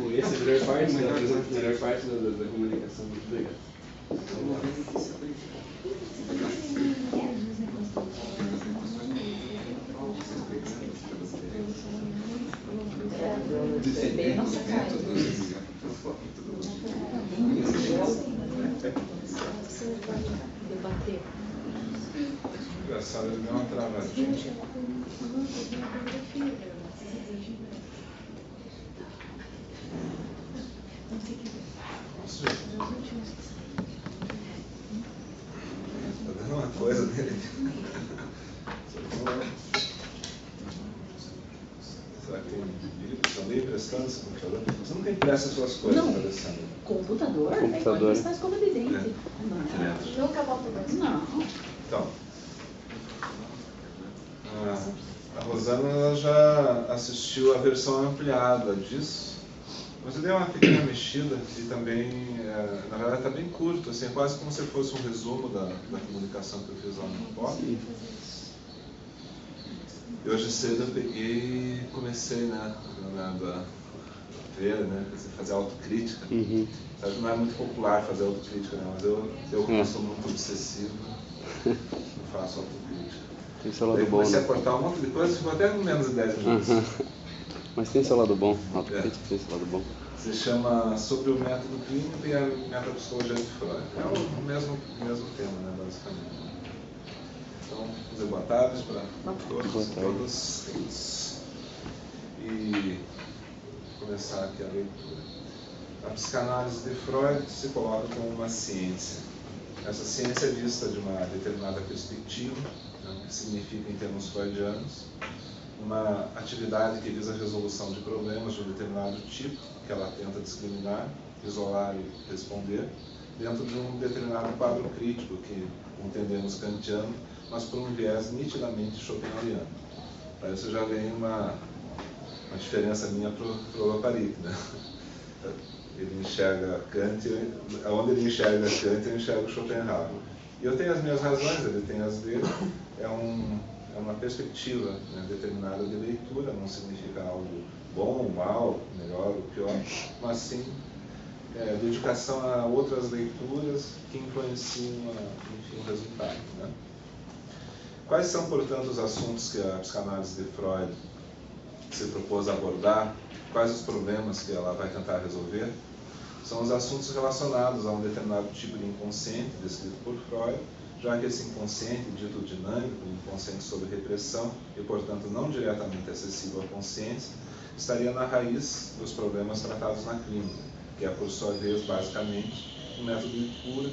Foi essa a melhor parte da comunicação. Muito legal. Nossa cara. Debater. Engraçado, ele deu uma travadinha. Nossa, gente. Tá dando uma coisa dele. Será que tem livros também emprestando esse computador? Você não tem pressa as suas coisas, Não. Alessandro? Computador? Computador. Pode prestar escova de dente. Direto. Nunca volto mais. Não. Então, a Rosana ela já assistiu a versão ampliada disso. Você deu uma pequena mexida e também, na verdade, está bem curto, assim, quase como se fosse um resumo da comunicação que eu fiz lá no POC. E hoje cedo eu peguei e comecei, né, a ver, né, fazer autocrítica. Sabe que não é muito popular fazer autocrítica, né, mas eu como sou muito obsessivo, eu faço autocrítica. Tem seu lado Daí bom, comecei né? a cortar um monte de coisa, ficou até com menos de 10 minutos. Mas tem seu lado bom, autocrítica tem seu lado bom. Se chama Sobre o Método Clínico e a Metapsicologia de Freud. É o mesmo tema, né, basicamente. Então, vou dizer boa tarde para todos e todas. E começar aqui a leitura. A psicanálise de Freud se coloca como uma ciência. Essa ciência é vista de uma determinada perspectiva, né, o que significa em termos freudianos, uma atividade que visa a resolução de problemas de um determinado tipo, que ela tenta discriminar, isolar e responder, dentro de um determinado quadro crítico, que entendemos kantiano, mas por um viés nitidamente schopenhaueriano. Para isso já vem uma diferença minha para o Loparic, né? Ele enxerga Kant, onde ele enxerga Kant, eu enxergo Schopenhauer. E eu tenho as minhas razões, ele tem as dele. É uma perspectiva, né, determinada de leitura, não significa algo bom, mal, melhor ou pior, mas sim dedicação a outras leituras que influenciam, enfim, o resultado. Né? Quais são, portanto, os assuntos que a psicanálise de Freud se propôs abordar? Quais os problemas que ela vai tentar resolver? São os assuntos relacionados a um determinado tipo de inconsciente descrito por Freud, já que esse inconsciente, dito dinâmico, inconsciente sob repressão e, portanto, não diretamente acessível à consciência, estaria na raiz dos problemas tratados na clínica, que é, por sua vez, basicamente, um método de cura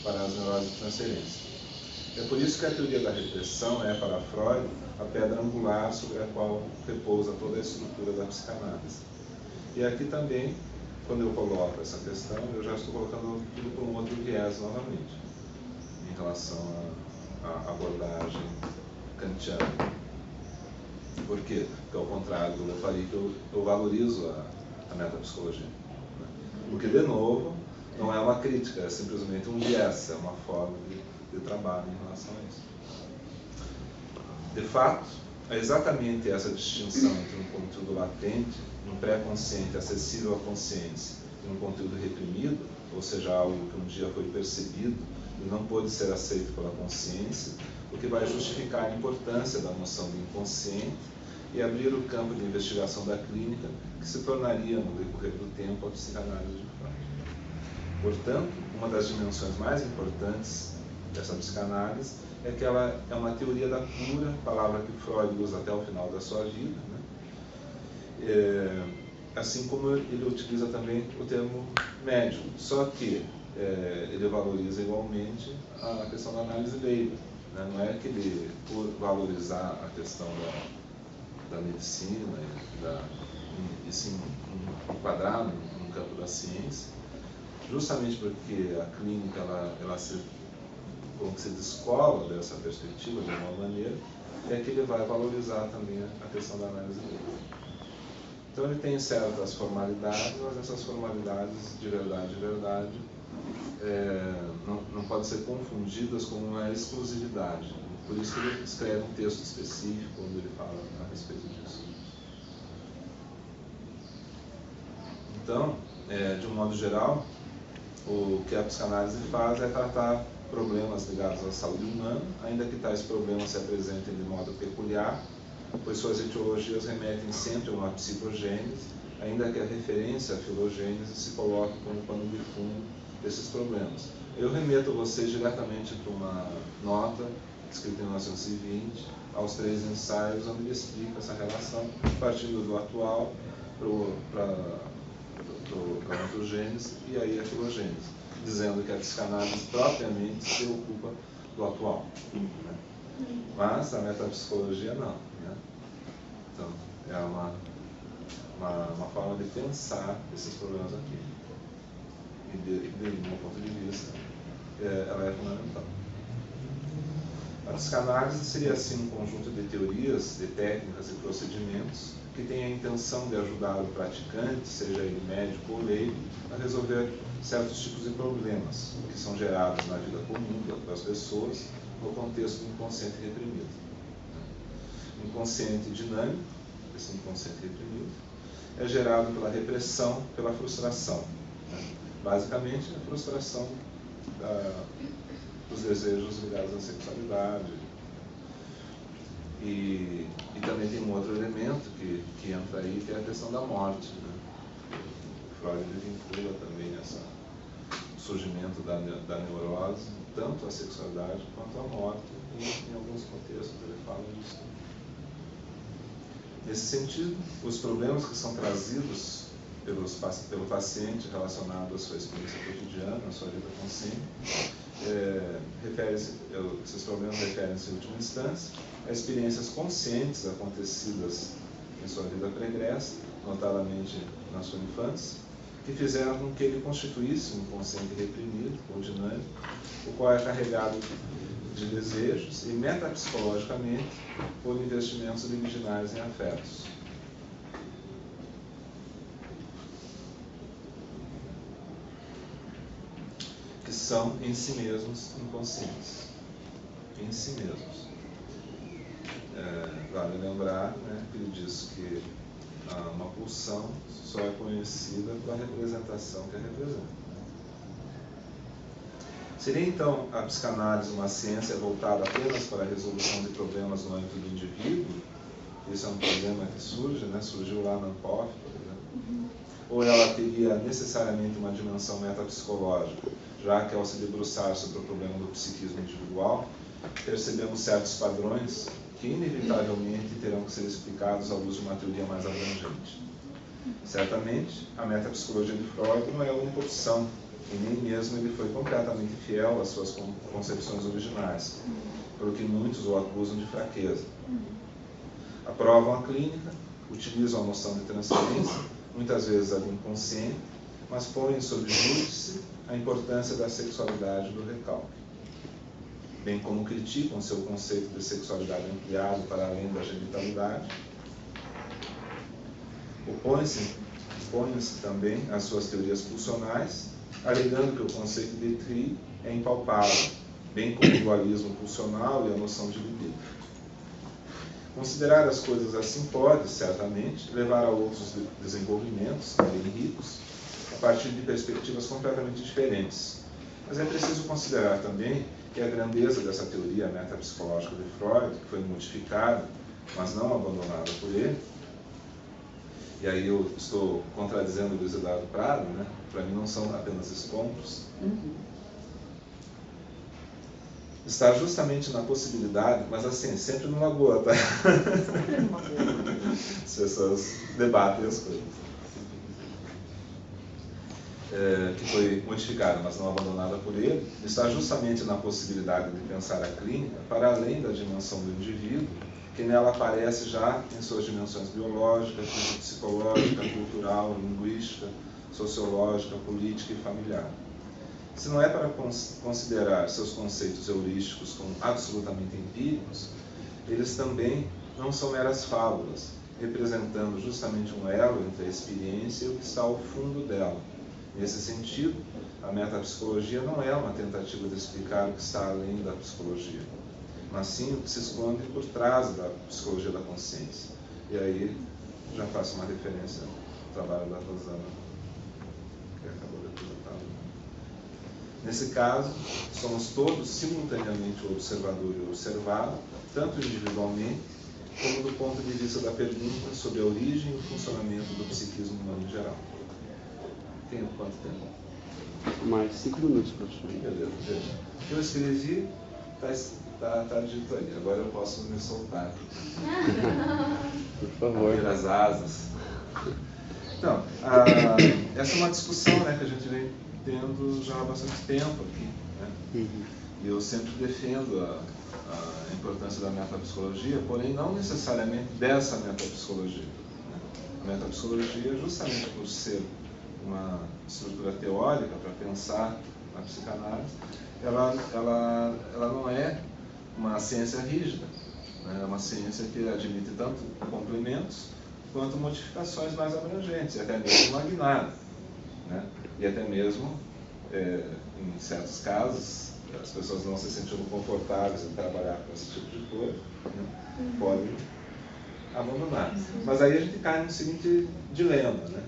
para as neuroses de transferência. É por isso que a teoria da repressão é, para Freud, a pedra angular sobre a qual repousa toda a estrutura da psicanálise. E aqui também, quando eu coloco essa questão, eu já estou colocando tudo por um outro viés novamente, em relação à abordagem kantiana. Por quê? Porque, ao contrário do Loparic, eu valorizo a metapsicologia. Né? Porque, de novo, não é uma crítica, é simplesmente um viés, é uma forma de trabalho em relação a isso. De fato, é exatamente essa distinção entre um conteúdo latente, um pré-consciente acessível à consciência, e um conteúdo reprimido, ou seja, algo que um dia foi percebido e não pôde ser aceito pela consciência, o que vai justificar a importância da noção do inconsciente e abrir o campo de investigação da clínica, que se tornaria, no decorrer do tempo, a psicanálise de Freud. Portanto, uma das dimensões mais importantes dessa psicanálise é que ela é uma teoria da cura, palavra que Freud usa até o final da sua vida, né? Assim como ele utiliza também o termo médium, só que ele valoriza igualmente a questão da análise leiga, né? Não é que ele, por valorizar a questão da medicina e sim enquadrar no campo da ciência, justamente porque a clínica ela se descola dessa perspectiva de uma maneira, é que ele vai valorizar também a questão da análise leiga. Então ele tem certas formalidades, mas essas formalidades de verdade não podem ser confundidas com uma exclusividade. Por isso que ele escreve um texto específico quando ele fala a respeito disso. Então, de um modo geral, o que a psicanálise faz é tratar problemas ligados à saúde humana, ainda que tais problemas se apresentem de modo peculiar, pois suas etiologias remetem sempre a uma psicogênese, ainda que a referência à filogênese se coloque como pano de fundo desses problemas. Eu remeto vocês diretamente para uma nota escrita em 1920, aos 3 ensaios, onde ele explica essa relação, partindo do atual para a ontogênese e aí a filogênese, dizendo que a psicanálise propriamente se ocupa do atual. Né? Mas a metapsicologia não. Né? Então, é uma forma de pensar esses problemas aqui. E do meu ponto de vista, ela é fundamental. A psicanálise seria assim um conjunto de teorias, de técnicas e procedimentos que tem a intenção de ajudar o praticante, seja ele médico ou leigo, a resolver certos tipos de problemas que são gerados na vida comum das pessoas no contexto do inconsciente reprimido. O inconsciente dinâmico, esse inconsciente reprimido, é gerado pela repressão, pela frustração. Basicamente, a frustração dos desejos ligados à sexualidade. E também tem um outro elemento que entra aí, que é a questão da morte. Né? Freud vincula também o surgimento da neurose, tanto a sexualidade quanto a morte, e em alguns contextos ele fala disso. Nesse sentido, os problemas que são trazidos pelo paciente relacionado à sua experiência cotidiana, à sua vida consciente, esses problemas referem-se, em última instância, a experiências conscientes acontecidas em sua vida pregressa, notadamente na sua infância, que fizeram com que ele constituísse um inconsciente reprimido ou dinâmico, o qual é carregado de desejos e metapsicologicamente por investimentos liminais em afetos. Que são em si mesmos inconscientes. Em si mesmos. Vale lembrar, né, que ele diz que uma pulsão só é conhecida pela representação que a representa. Seria então a psicanálise uma ciência voltada apenas para a resolução de problemas no âmbito do indivíduo? Esse é um problema que surge, né? Surgiu lá na Ancoff, por exemplo. Ou ela teria necessariamente uma dimensão metapsicológica, já que ao se debruçar sobre o problema do psiquismo individual, percebemos certos padrões que inevitavelmente terão que ser explicados à luz de uma teoria mais abrangente. Certamente, a metapsicologia de Freud não é a única opção, e nem mesmo ele foi completamente fiel às suas concepções originais, pelo que muitos o acusam de fraqueza. Aprovam a clínica, utilizam a noção de transferência, muitas vezes a do inconsciente, mas põem sob júdice a importância da sexualidade do recalque, bem como criticam seu conceito de sexualidade ampliado para além da genitalidade. Opõem-se também às suas teorias pulsionais, alegando que o conceito de tri é impalpável, bem como o dualismo pulsional e a noção de libido. Considerar as coisas assim pode, certamente, levar a outros desenvolvimentos, também ricos, a partir de perspectivas completamente diferentes. Mas é preciso considerar também que a grandeza dessa teoria metapsicológica de Freud, que foi modificada, mas não abandonada por ele, e aí eu estou contradizendo o Luiz Eduardo Prado, né? Para mim não são apenas escombros, está justamente na possibilidade, mas assim, sempre numa boa, tá? Sempre numa boa. As pessoas debatem as coisas. Que foi modificada, mas não abandonada por ele, está justamente na possibilidade de pensar a clínica para além da dimensão do indivíduo, que nela aparece já em suas dimensões biológica, psicológica, cultural, linguística, sociológica, política e familiar. Se não é para considerar seus conceitos heurísticos como absolutamente empíricos, eles também não são meras fábulas, representando justamente um elo entre a experiência e o que está ao fundo dela. Nesse sentido, a metapsicologia não é uma tentativa de explicar o que está além da psicologia, Assim, o que se esconde por trás da psicologia da consciência. E aí já faço uma referência ao trabalho da Rosana, que acabou de apresentar. Nesse caso, somos todos simultaneamente o observador e o observado, tanto individualmente, como do ponto de vista da pergunta sobre a origem e o funcionamento do psiquismo humano em geral. Tem quanto tempo? Mais 5 minutos, professor. Beleza, veja. O que eu escrevi está dito ali. Agora eu posso me soltar. Por favor. Abrir as asas. Então, essa é uma discussão, né, que a gente vem tendo já há bastante tempo aqui. Né? E eu sempre defendo a importância da metapsicologia, porém não necessariamente dessa metapsicologia. Né? A metapsicologia, justamente por ser uma estrutura teórica para pensar na psicanálise, ela não é uma ciência rígida, né? É uma ciência que admite tanto complementos quanto modificações mais abrangentes, e até mesmo uma guinada, né? E até mesmo, em certos casos, as pessoas não se sentindo confortáveis em trabalhar com esse tipo de coisa, né? Podem abandonar. Mas aí a gente cai no seguinte dilema, né?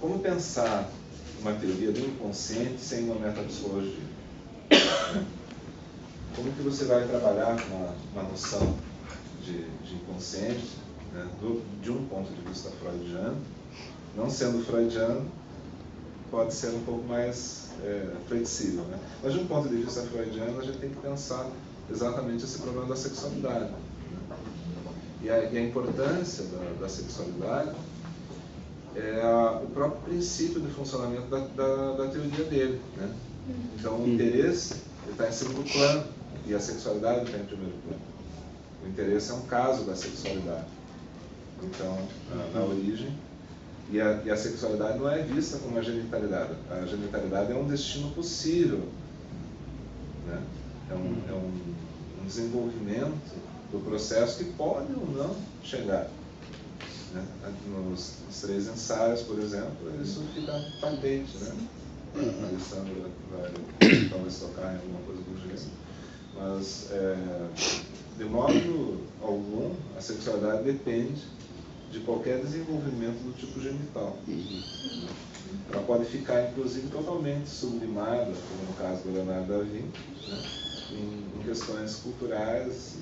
Como pensar uma teoria do inconsciente sem uma metapsicologia? Né? Como que você vai trabalhar com uma noção de inconsciente, né, de um ponto de vista freudiano? Não sendo freudiano, pode ser um pouco mais flexível, né? Mas de um ponto de vista freudiano, a gente tem que pensar exatamente esse problema da sexualidade, né? E a importância da sexualidade é o próprio princípio de funcionamento da teoria dele, né? Então o interesse está em segundo plano e a sexualidade está em primeiro plano. O interesse é um caso da sexualidade. Então, na origem, e a sexualidade não é vista como a genitalidade. A genitalidade é um destino possível, né? É um desenvolvimento do processo que pode ou não chegar. Né? Nos 3 ensaios, por exemplo, isso fica patente, né? A Alessandra vai talvez tocar em alguma coisa do gênero. Mas, de modo algum, a sexualidade depende de qualquer desenvolvimento do tipo genital. Ela pode ficar, inclusive, totalmente sublimada, como no caso do Leonardo da Vinci, né? em questões culturais,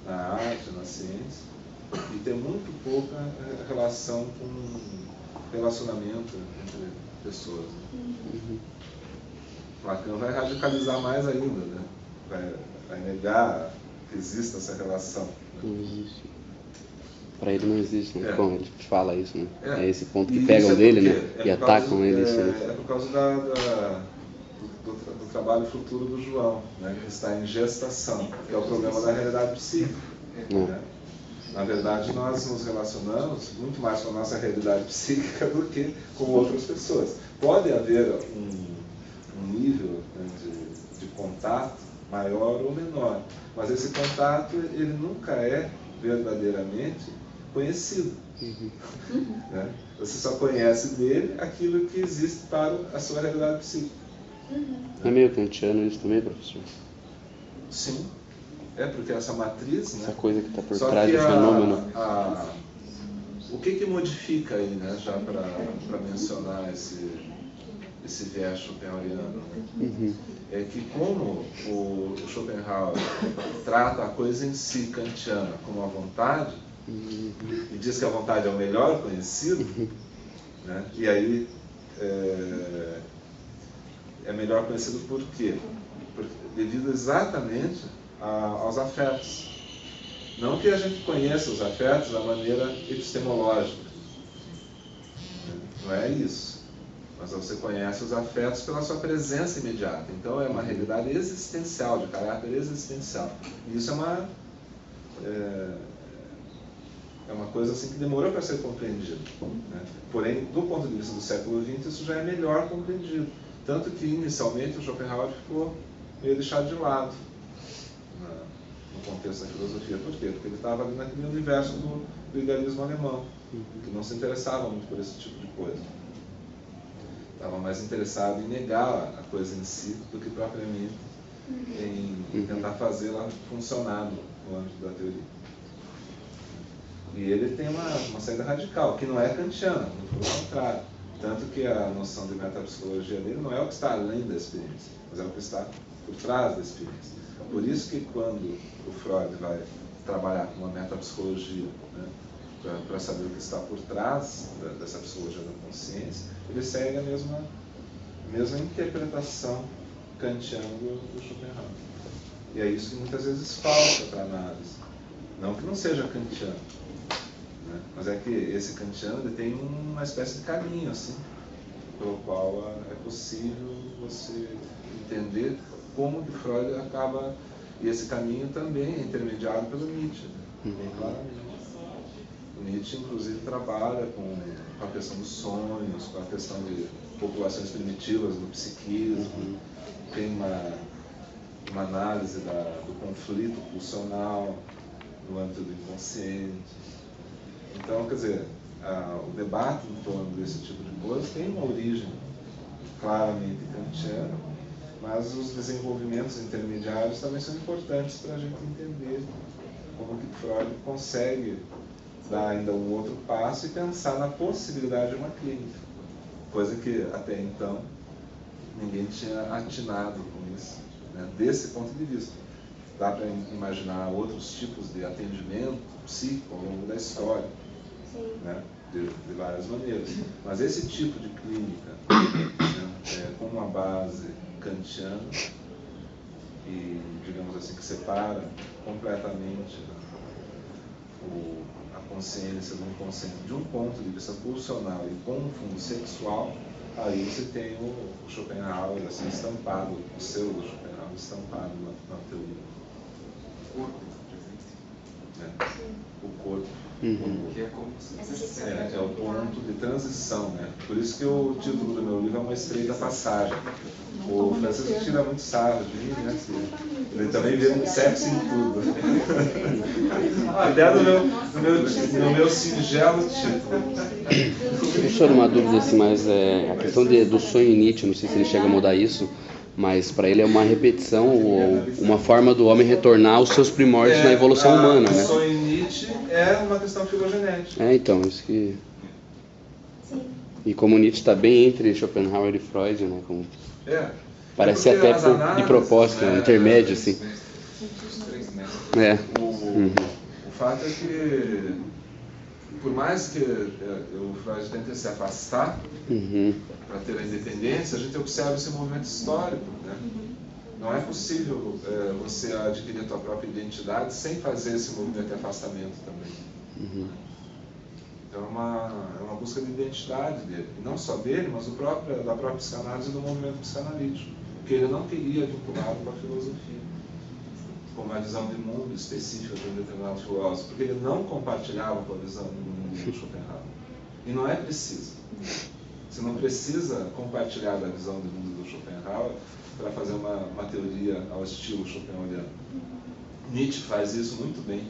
na arte, na ciência, e ter muito pouca relação com relacionamento entre pessoas. Né? Lacan vai radicalizar mais ainda, né? Vai negar que exista essa relação. Né? Não existe. Para ele não existe, né? Bom, ele fala isso, né? É esse ponto que E pegam dele, né? E atacam ele. É por causa do trabalho futuro do João, né? Que está em gestação, que é o problema da realidade psíquica. Né? Na verdade, nós nos relacionamos muito mais com a nossa realidade psíquica do que com outras pessoas. Pode haver um nível, né, de contato maior ou menor, mas esse contato ele nunca é verdadeiramente conhecido. Né? Você só conhece dele aquilo que existe para a sua realidade psíquica. É meio kantiano isso também, professor? Sim. Porque essa matriz, né? Essa coisa que está por Só trás que do fenômeno. O que modifica aí, né? Já para mencionar esse viés schopenhaueriano, né? É que como o Schopenhauer trata a coisa em si, kantiana, como a vontade, e diz que a vontade é o melhor conhecido, né? E aí é melhor conhecido por quê? Devido exatamente aos afetos. Não que a gente conheça os afetos da maneira epistemológica. Não é isso. Mas você conhece os afetos pela sua presença imediata. Então é uma realidade existencial, de caráter existencial. E isso é uma coisa assim que demorou para ser compreendido. Né? Porém, do ponto de vista do século XX, isso já é melhor compreendido. Tanto que, inicialmente, o Schopenhauer ficou meio deixado de lado no contexto da filosofia. Por quê? Porque ele estava ali naquele universo do idealismo alemão, que não se interessava muito por esse tipo de coisa. Estava mais interessado em negar a coisa em si do que propriamente em tentar fazê-la funcionar no âmbito da teoria. E ele tem uma saída radical, que não é kantiana, pelo contrário. Tanto que a noção de metapsicologia dele não é o que está além da experiência, mas é o que está por trás da experiência. Por isso que quando o Freud vai trabalhar com uma metapsicologia, né, para saber o que está por trás dessa psicologia da consciência, ele segue a mesma interpretação kantiana do Schopenhauer. E é isso que muitas vezes falta para a análise. Não que não seja kantiano, né? Mas é que esse kantiano ele tem uma espécie de caminho, assim, pelo qual é possível você entender como que Freud acaba. E esse caminho também é intermediado pelo Nietzsche, né? Bem claramente. O Nietzsche, inclusive, trabalha com a questão dos sonhos, com a questão de populações primitivas do psiquismo, tem uma análise do conflito pulsional no âmbito do inconsciente. Então, quer dizer, o debate em torno desse tipo de coisa tem uma origem claramente kantiana, mas os desenvolvimentos intermediários também são importantes para a gente entender como que Freud consegue dar ainda um outro passo e pensar na possibilidade de uma clínica, coisa que até então ninguém tinha atinado com isso, né? Desse ponto de vista. Dá para imaginar outros tipos de atendimento psíquico ao longo da história, né? De várias maneiras. Mas esse tipo de clínica, né, com uma base kantiana e, digamos assim, que separa completamente a consciência do inconsciente de um ponto de vista pulsional e com um fundo sexual, aí você tem o Schopenhauer assim, estampado, o pseudo Schopenhauer estampado na teoria. O corpo, o corpo. Que é como é o ponto de transição, né? Por isso que o título do meu livro é Uma Estreita Passagem. O Francisco tira muito sarro de mim, né? Ele também vê um sexo em tudo. A ideia do meu singelo título. Professor, uma dúvida assim, mas a questão do sonho em Nietzsche, não sei se ele chega a mudar isso, mas para ele é uma repetição ou uma forma do homem retornar aos seus primórdios na evolução humana, né? O sonho em Nietzsche é uma questão filogenética. Então, isso que... Sim. E como Nietzsche está bem entre Schopenhauer e Freud, né? Como... Parece até de propósito, intermédio, assim. O fato é que, por mais que o Freud tente se afastar para ter a independência, a gente observa esse movimento histórico, né? Não é possível você adquirir a tua própria identidade sem fazer esse movimento de afastamento também. Então é uma busca de identidade dele, e não só dele, mas da própria psicanálise e do movimento psicanalítico, que ele não queria vinculado com a filosofia, com uma visão de mundo específica de um determinado filósofo, porque ele não compartilhava com a visão de mundo do Schopenhauer. E não é preciso. Você não precisa compartilhar da visão de mundo do Schopenhauer para fazer uma teoria ao estilo schopenhaueriano. Nietzsche faz isso muito bem.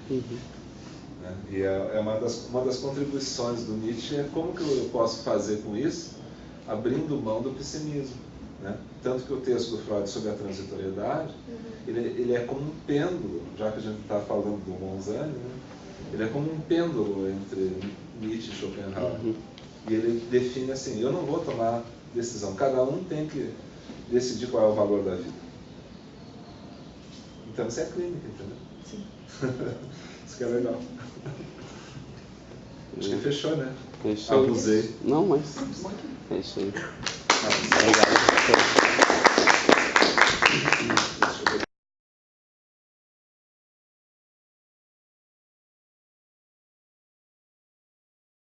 Né? E é uma das contribuições do Nietzsche é como que eu posso fazer com isso, abrindo mão do pessimismo. Né? Tanto que o texto do Freud sobre a transitoriedade, ele é como um pêndulo, já que a gente está falando do Monzani, né? Ele é como um pêndulo entre Nietzsche e Schopenhauer. E ele define assim, eu não vou tomar decisão, cada um tem que decidir qual é o valor da vida. Então isso é clínica, entendeu? Sim. Isso que é legal. Acho que fechou, né? Fechou. Abusei. Não, mas é isso aí. Obrigado.